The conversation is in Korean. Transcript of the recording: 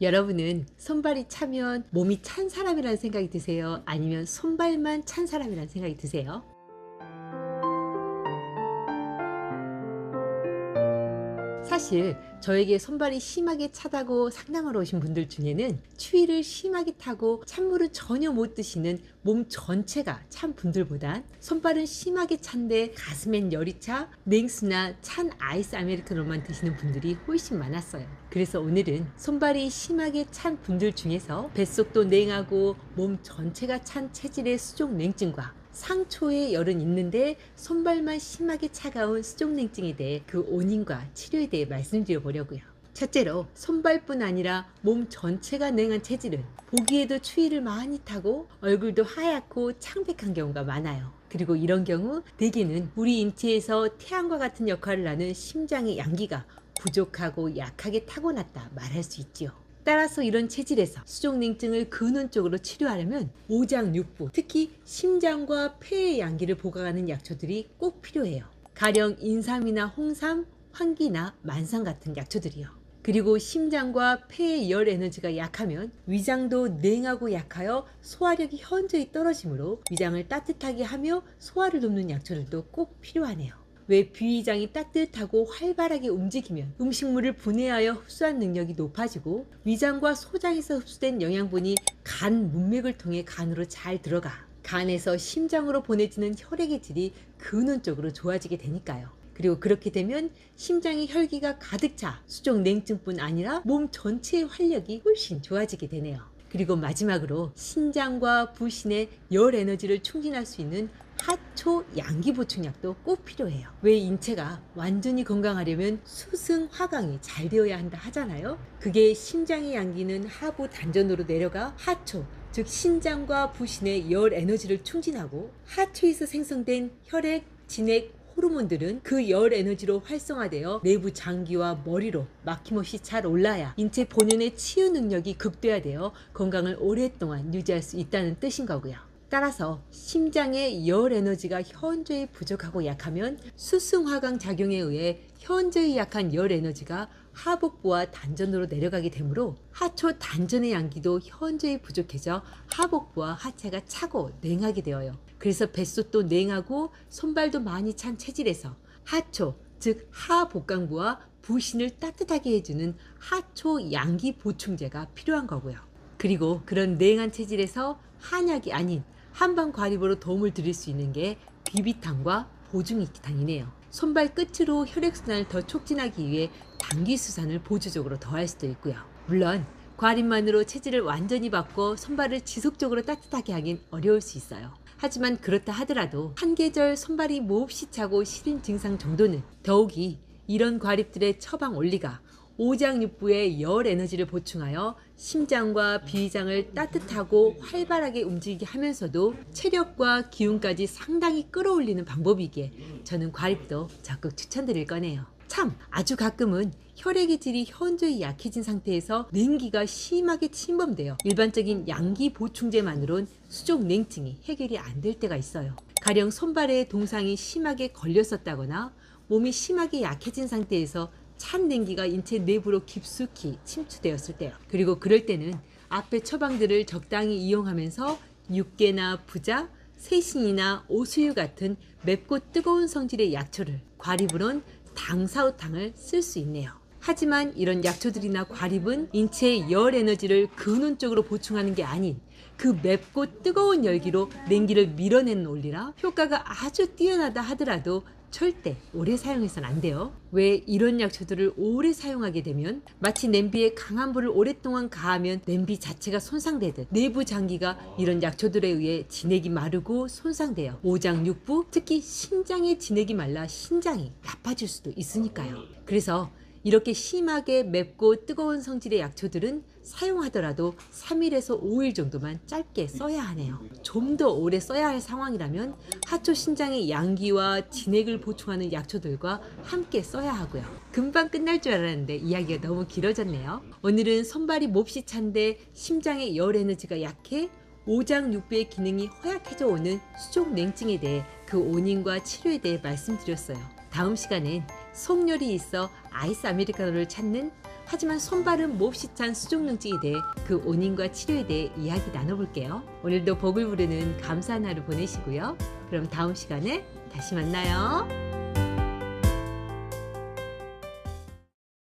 여러분은 손발이 차면 몸이 찬 사람이라는 생각이 드세요? 아니면 손발만 찬 사람이라는 생각이 드세요? 사실 저에게 손발이 심하게 차다고 상담하러 오신 분들 중에는 추위를 심하게 타고 찬물을 전혀 못 드시는 몸 전체가 찬 분들보단 손발은 심하게 찬데 가슴엔 열이 차 냉수나 찬 아이스 아메리카노만 드시는 분들이 훨씬 많았어요. 그래서 오늘은 손발이 심하게 찬 분들 중에서 뱃속도 냉하고 몸 전체가 찬 체질의 수족냉증과 상초에 열은 있는데 손발만 심하게 차가운 수족냉증에 대해 그 원인과 치료에 대해 말씀드려 보려고요. 첫째로 손발뿐 아니라 몸 전체가 냉한 체질은 보기에도 추위를 많이 타고 얼굴도 하얗고 창백한 경우가 많아요. 그리고 이런 경우 대개는 우리 인체에서 태양과 같은 역할을 하는 심장의 양기가 부족하고 약하게 타고났다 말할 수 있지요. 따라서 이런 체질에서 수족냉증을 근원적으로 치료하려면 오장육부, 특히 심장과 폐의 양기를 보강하는 약초들이 꼭 필요해요. 가령 인삼이나 홍삼, 황기나 만상 같은 약초들이요. 그리고 심장과 폐의 열 에너지가 약하면 위장도 냉하고 약하여 소화력이 현저히 떨어지므로 위장을 따뜻하게 하며 소화를 돕는 약초들도 꼭 필요하네요. 왜 비위장이 따뜻하고 활발하게 움직이면 음식물을 분해하여 흡수한 능력이 높아지고 위장과 소장에서 흡수된 영양분이 간 문맥을 통해 간으로 잘 들어가 간에서 심장으로 보내지는 혈액의 질이 근원적으로 좋아지게 되니까요. 그리고 그렇게 되면 심장의 혈기가 가득 차 수족냉증뿐 아니라 몸 전체의 활력이 훨씬 좋아지게 되네요. 그리고 마지막으로 신장과 부신의 열 에너지를 충진할 수 있는 하초 양기 보충약도 꼭 필요해요. 왜 인체가 완전히 건강하려면 수승 화강이 잘 되어야 한다 하잖아요. 그게 심장의 양기는 하부 단전으로 내려가 하초, 즉 신장과 부신의 열 에너지를 충진하고 하초에서 생성된 혈액, 진액, 호르몬들은 그 열 에너지로 활성화되어 내부 장기와 머리로 막힘없이 잘 올라야 인체 본연의 치유 능력이 극대화되어 건강을 오랫동안 유지할 수 있다는 뜻인 거고요. 따라서 심장의 열 에너지가 현저히 부족하고 약하면 수승화강 작용에 의해 현저히 약한 열 에너지가 하복부와 단전으로 내려가게 되므로 하초 단전의 양기도 현저히 부족해져 하복부와 하체가 차고 냉하게 되어요. 그래서 뱃속도 냉하고 손발도 많이 찬 체질에서 하초, 즉 하복강부와 부신을 따뜻하게 해주는 하초 양기 보충제가 필요한 거고요. 그리고 그런 냉한 체질에서 한약이 아닌 한방 과립으로 도움을 드릴 수 있는 게 비비탄과 보중익기탄이네요. 손발 끝으로 혈액순환을 더 촉진하기 위해 당귀수산을 보조적으로 더할 수도 있고요. 물론 과립만으로 체질을 완전히 바꿔 손발을 지속적으로 따뜻하게 하긴 어려울 수 있어요. 하지만 그렇다 하더라도 한 계절 손발이 몹시 차고 시린 증상 정도는 더욱이 이런 과립들의 처방 원리가 오장육부의 열 에너지를 보충하여 심장과 비위장을 따뜻하고 활발하게 움직이게 하면서도 체력과 기운까지 상당히 끌어올리는 방법이기에 저는 과립도 적극 추천드릴 거네요. 참 아주 가끔은 혈액의 질이 현저히 약해진 상태에서 냉기가 심하게 침범되어 일반적인 양기 보충제만으론 수족냉증이 해결이 안 될 때가 있어요. 가령 손발에 동상이 심하게 걸렸었다거나 몸이 심하게 약해진 상태에서 찬 냉기가 인체 내부로 깊숙이 침투되었을 때요. 그리고 그럴 때는 앞의 처방들을 적당히 이용하면서 육개나 부자, 세신이나 오수유 같은 맵고 뜨거운 성질의 약초를 과립으론 당사우탕을 쓸 수 있네요. 하지만 이런 약초들이나 과립은 인체의 열 에너지를 근원적으로 보충하는 게 아닌 그 맵고 뜨거운 열기로 냉기를 밀어내는 원리라 효과가 아주 뛰어나다 하더라도 절대 오래 사용해서는 안 돼요. 왜 이런 약초들을 오래 사용하게 되면 마치 냄비에 강한 불을 오랫동안 가하면 냄비 자체가 손상되듯 내부 장기가 이런 약초들에 의해 진액이 마르고 손상되어 오장육부, 특히 신장의 진액이 말라 신장이 나빠질 수도 있으니까요. 그래서 이렇게 심하게 맵고 뜨거운 성질의 약초들은 사용하더라도 3일에서 5일 정도만 짧게 써야 하네요. 좀 더 오래 써야 할 상황이라면 하초 신장의 양기와 진액을 보충하는 약초들과 함께 써야 하고요. 금방 끝날 줄 알았는데 이야기가 너무 길어졌네요. 오늘은 손발이 몹시 찬데 심장의 열 에너지가 약해 오장육부의 기능이 허약해져 오는 수족냉증에 대해 그 원인과 치료에 대해 말씀드렸어요. 다음 시간엔 속열이 있어 아이스 아메리카노를 찾는 하지만 손발은 몹시 찬 수족냉증에 대해 그 원인과 치료에 대해 이야기 나눠볼게요. 오늘도 복을 부르는 감사한 하루 보내시고요. 그럼 다음 시간에 다시 만나요.